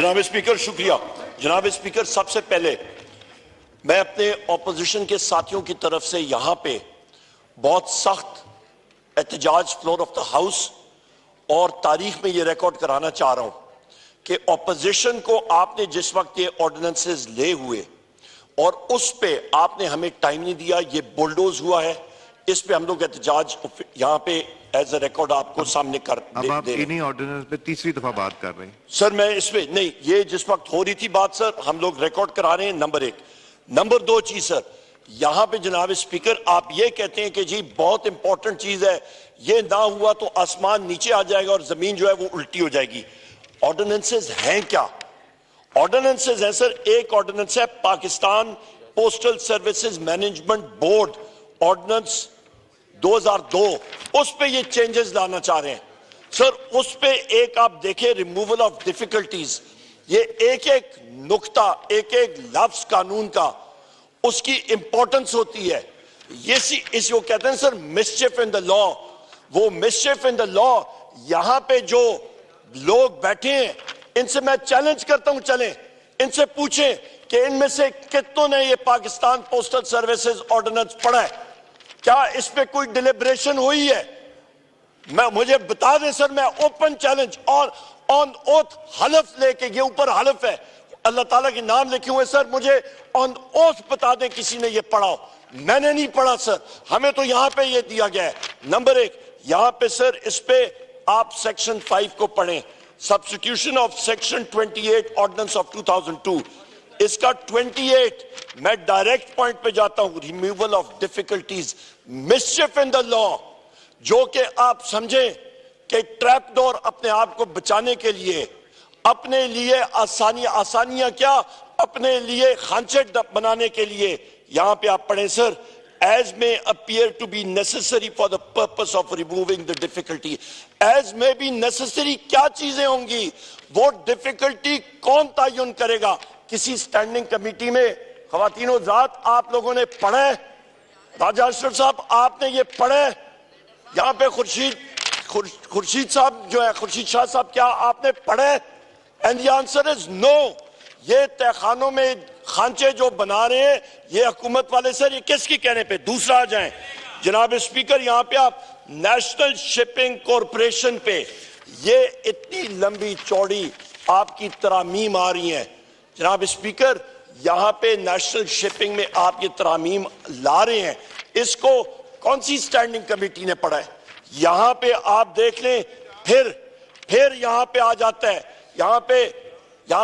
जनाब स्पीकर शुक्रिया। जनाब स्पीकर, सबसे पहले मैं अपने ऑपोजिशन के साथियों की तरफ से यहां पे बहुत सख्त एहतजाज फ्लोर ऑफ द हाउस और तारीख में ये रिकॉर्ड कराना चाह रहा हूं कि ऑपोजिशन को आपने जिस वक्त ये ऑर्डिनेंसेस ले हुए और उस पे आपने हमें टाइम नहीं दिया, ये बुलडोज हुआ है, इस पे हम लोग एहतजाज यहां पे एज अ रिकॉर्ड आपको सामने कर अब आप इन्हीं ऑर्डिनेंस पे तीसरी दफा बात कर रहे हैं। सर मैं इस पे नहीं, ये जिस वक्त हो रही थी बात सर, हम लोग रिकॉर्ड करा रहे हैं, नंबर एक। नंबर दो चीज सर, यहां पे जनाब स्पीकर आप ये कहते हैं कि जी बहुत इंपॉर्टेंट चीज है, ये ना हुआ तो आसमान नीचे आ जाएगा और जमीन जो है वो उल्टी हो जाएगी। ऑर्डिनेंसेस हैं क्या? ऑर्डिनेंसेस है सर, एक ऑर्डिनेंस है Pakistan postal services management board ordinance 2002, उस पे ये चेंजेस लाना चाह रहे हैं सर। उस पे एक आप देखें रिमूवल ऑफ डिफिकल्टीज, ये एक एक नुक्ता, एक एक लफ्ज कानून का उसकी इंपॉर्टेंस होती है। ये वो कहते हैं सर मिसचिफ इन द लॉ, वो मिसचिफ इन द लॉ यहां पे जो लोग बैठे हैं इनसे मैं चैलेंज करता हूं, चलें इनसे पूछें कि इनमें से कितनों ने ये पाकिस्तान पोस्टल सर्विसेज ऑर्डिनेंस पढ़ा है, क्या इस पे कोई डिलिब्रेशन हुई है? मुझे बता दें सर, मैं ओपन चैलेंज ऑन ओथ हलफ लेके, ये ऊपर हलफ है, अल्लाह ताला के नाम लिखे हुए सर, मुझे ऑन ओथ बता दें किसी ने ये पढ़ा हो। मैंने नहीं पढ़ा सर, हमें तो यहां पे ये दिया गया है। नंबर एक, यहां पे सर इस पे आप सेक्शन 5 को पढ़ें, substitution of section 28 ordinance of 2002, इसका 28 मैं डायरेक्ट पॉइंट पे जाता हूं, removal of difficulties, mischief in the law, जो कि आप समझें कि ट्रैप डोर अपने आप को बचाने के लिए, अपने लिए आसानियां क्या, अपने लिए खांचे बनाने के लिए, यहां पे आप पढ़ें sir, as may appear to be necessary for the purpose of removing the difficulty, as may be necessary क्या चीजें होंगी, वो डिफिकल्टी कौन तयन करेगा? किसी स्टैंडिंग कमेटी में ख्वातीनो ज़ात आप लोगों ने पढ़ा है? राजा अशरफ साहब आपने ये पढ़ा है? यहाँ पे खुर्शीद साहब जो है, खुर्शीद शाह साहब, क्या आपने पढ़ा है? And the answer is no. ये तहखानों में खांचे जो बना रहे हैं ये हुकूमत वाले सर, ये किसके कहने पे? दूसरा आ जाएं जनाब स्पीकर, यहाँ पे आप नेशनल शिपिंग कॉरपोरेशन पे ये इतनी लंबी चौड़ी आपकी तरामीम आ रही है जनाब स्पीकर, यहाँ पे नेशनल शिपिंग में आप ये तरामीम ला रहे हैं, इसको कौन सी स्टैंडिंग कमेटी ने पढ़ा है? यहाँ पे आप देख लें, फिर यहाँ पे आ जाता है, यहाँ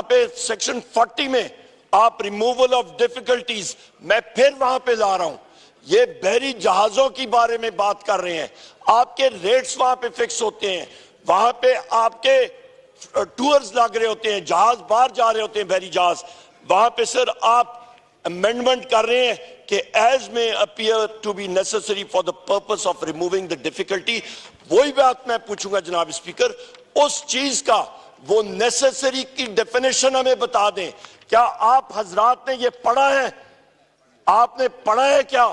पे सेक्शन 40 में आप रिमूवल ऑफ डिफिकल्टीज, मैं फिर वहां पे ला रहा हूं, ये बहरी जहाजों की बारे में बात कर रहे हैं, आपके रेट्स वहां पे फिक्स होते हैं, वहां पे आपके टूर्स लग रहे होते हैं, जहाज बाहर जा रहे होते हैं, बहरी जहाज, वहां पे सर आप अमेंडमेंट कर रहे हैं कि as may appear to be necessary for the purpose of removing the difficulty. वही बात मैं पूछूंगा जनाब स्पीकर, उस चीज का वो नेसेसरी की डेफिनेशन हमें बता दें। क्या आप हजरात ने ये पढ़ा है? आपने पढ़ा है क्या?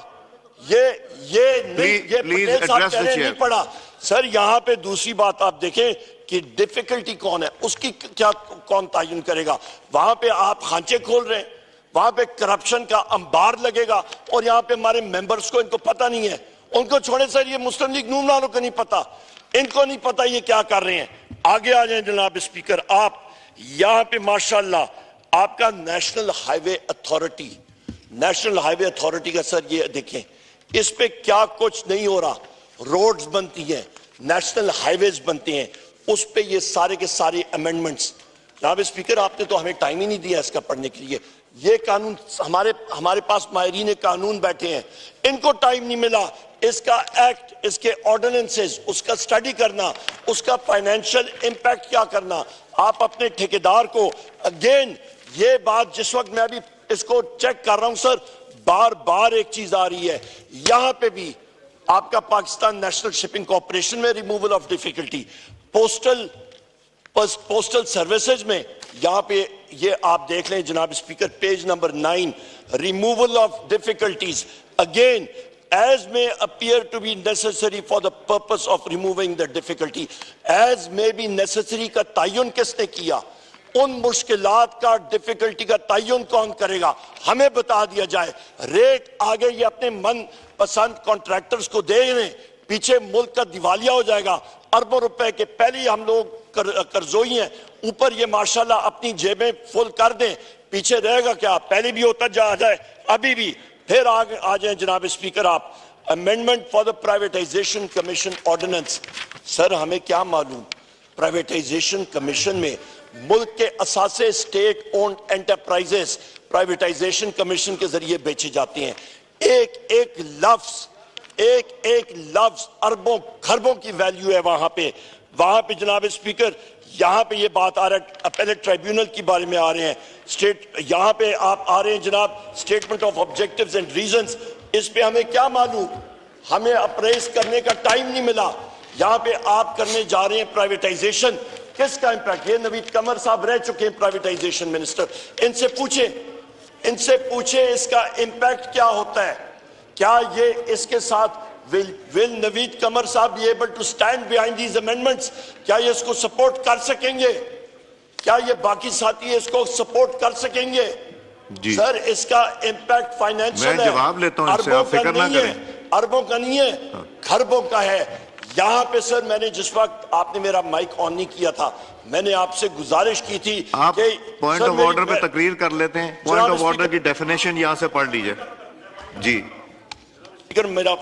पटेल साहब कह रहे नहीं पढ़ा सर। यहां पे दूसरी बात आप देखें कि डिफिकल्टी कौन है, उसकी क्या कौन तयन करेगा? वहां पे आप खांचे खोल रहे हैं, वहां पे करप्शन का अंबार लगेगा, और यहां पे हमारे मेंबर्स को इनको पता नहीं है, उनको छोड़े सर, ये मुस्लिम लीग नून वालों को नहीं पता, इनको नहीं पता ये क्या कर रहे हैं। आगे आ जाए जनाब स्पीकर, आप यहां पे माशाल्लाह आपका नेशनल हाईवे अथॉरिटी का सर ये देखें, इस पे क्या कुछ नहीं हो रहा, रोड्स बनती हैं, नेशनल हाईवेज बनते हैं, उस पे ये सारे के सारे अमेंडमेंट्स। जनाब स्पीकर आपने तो हमें टाइम ही नहीं दिया इसका पढ़ने के लिए, ये कानून हमारे पास माहिरीन कानून बैठे हैं, इनको टाइम नहीं मिला इसका एक्ट, इसके ऑर्डिनेंसेस, उसका स्टडी करना, उसका फाइनेंशियल इंपैक्ट क्या करना। आप अपने ठेकेदार को अगेन ये बात, जिस वक्त मैं भी इसको चेक कर रहा हूं सर, बार बार एक चीज आ रही है, यहां पे भी आपका पाकिस्तान नेशनल शिपिंग कॉर्पोरेशन में removal of difficulty, postal services में यहां पे ये आप देख लें जनाब speaker, page number 9, removal of difficulties, again as may appear to be necessary for the purpose of removing the difficulty, as may be necessary का तयन किसने किया? उन मुश्किलात का डिफिकल्टी का तयन कौन करेगा, हमें बता दिया जाए। रेट आगे ये अपने मन पसंद कॉन्ट्रैक्टर्स को दे रहे, पीछे मुल्क का दिवालिया हो जाएगा। अरबों रुपए के पहले ही हम लोग कर्जोई हैं, ऊपर ये माशाल्लाह अपनी जेबें फुल कर दें, पीछे रहेगा क्या? पहले भी होता जा जाए, अभी भी। फिर आगे आ जाए जनाब स्पीकर आप, amendment for the privatization commission ordinance. Sir हमें क्या मालूम प्राइवेटाइजेशन कमीशन में मुल्क के असासे state owned enterprises privatization commission के जरिए बेचे जाते हैं। एक एक लफ्ज अरबों खरबों की वैल्यू है वहां पे जनाब स्पीकर। यहां पे ये बात आ रहा है, पहले ट्राइब्यूनल के बारे में आ रहे हैं, स्टेट यहां पे आप आ रहे हैं जनाब statement of objectives and reasons. इस पे हमें क्या मालूम, हमें अप्रेस करने का टाइम नहीं मिला। यहां पे आप करने जा रहे हैं प्राइवेटाइजेशन, किसका इंपैक्ट? ये नवीद कमर साहब रह चुके हैं प्राइवेटाइजेशन मिनिस्टर, इनसे पूछे इसका इंपैक्ट क्या होता है। क्या ये इसके साथ will नवीद कमर साहब be able to stand behind these amendments? क्या ये इसको सपोर्ट कर सकेंगे? क्या ये बाकी साथी इसको सपोर्ट कर सकेंगे? जी। सर इसका इंपैक्ट फाइनेंशियल है, मैं जवाब लेता हूं इससे, आप फिक्र ना करें। अरबों का नहीं है, खरबों का है। यहाँ पे सर मैंने जिस वक्त आपने मेरा माइक ऑन नहीं किया था, मैंने आपसे गुजारिश की थी आप कि पॉइंट ऑफ ऑर्डर पे तकरीर कर लेते हैं। पॉइंट ऑफ ऑर्डर की डेफिनेशन यहाँ से पढ़ लीजिए जी। मेरा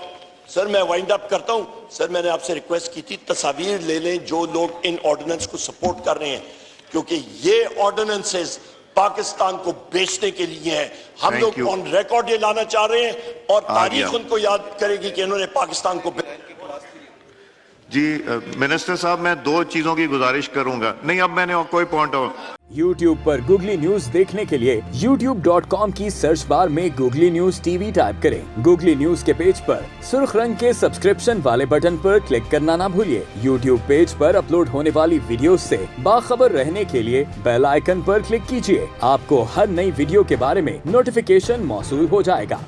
सर मैं वाइंड अप करता हूं। सर मैंने आपसे रिक्वेस्ट की थी तस्वीर ले लें जो लोग इन ऑर्डिनेंस को सपोर्ट कर रहे हैं, क्योंकि ये ऑर्डिनेंसेस पाकिस्तान को बेचने के लिए हैं। हम लोग ऑन रिकॉर्ड ये लाना चाह रहे हैं और तारीख उनको याद करेगी कि इन्होंने पाकिस्तान को जी। मिनिस्टर साहब मैं दो चीजों की गुजारिश करूंगा। नहीं अब मैंने कोई पॉइंट YouTube पर गूगली न्यूज देखने के लिए youtube.com की सर्च बार में गूगली न्यूज टीवी टाइप करें। गूगली न्यूज के पेज पर सुर्ख रंग के सब्सक्रिप्शन वाले बटन पर क्लिक करना ना भूलिए। YouTube पेज पर अपलोड होने वाली वीडियोस से बाखबर रहने के लिए बेल आइकन पर क्लिक कीजिए। आपको हर नई वीडियो के बारे में नोटिफिकेशन मौसूल हो जाएगा।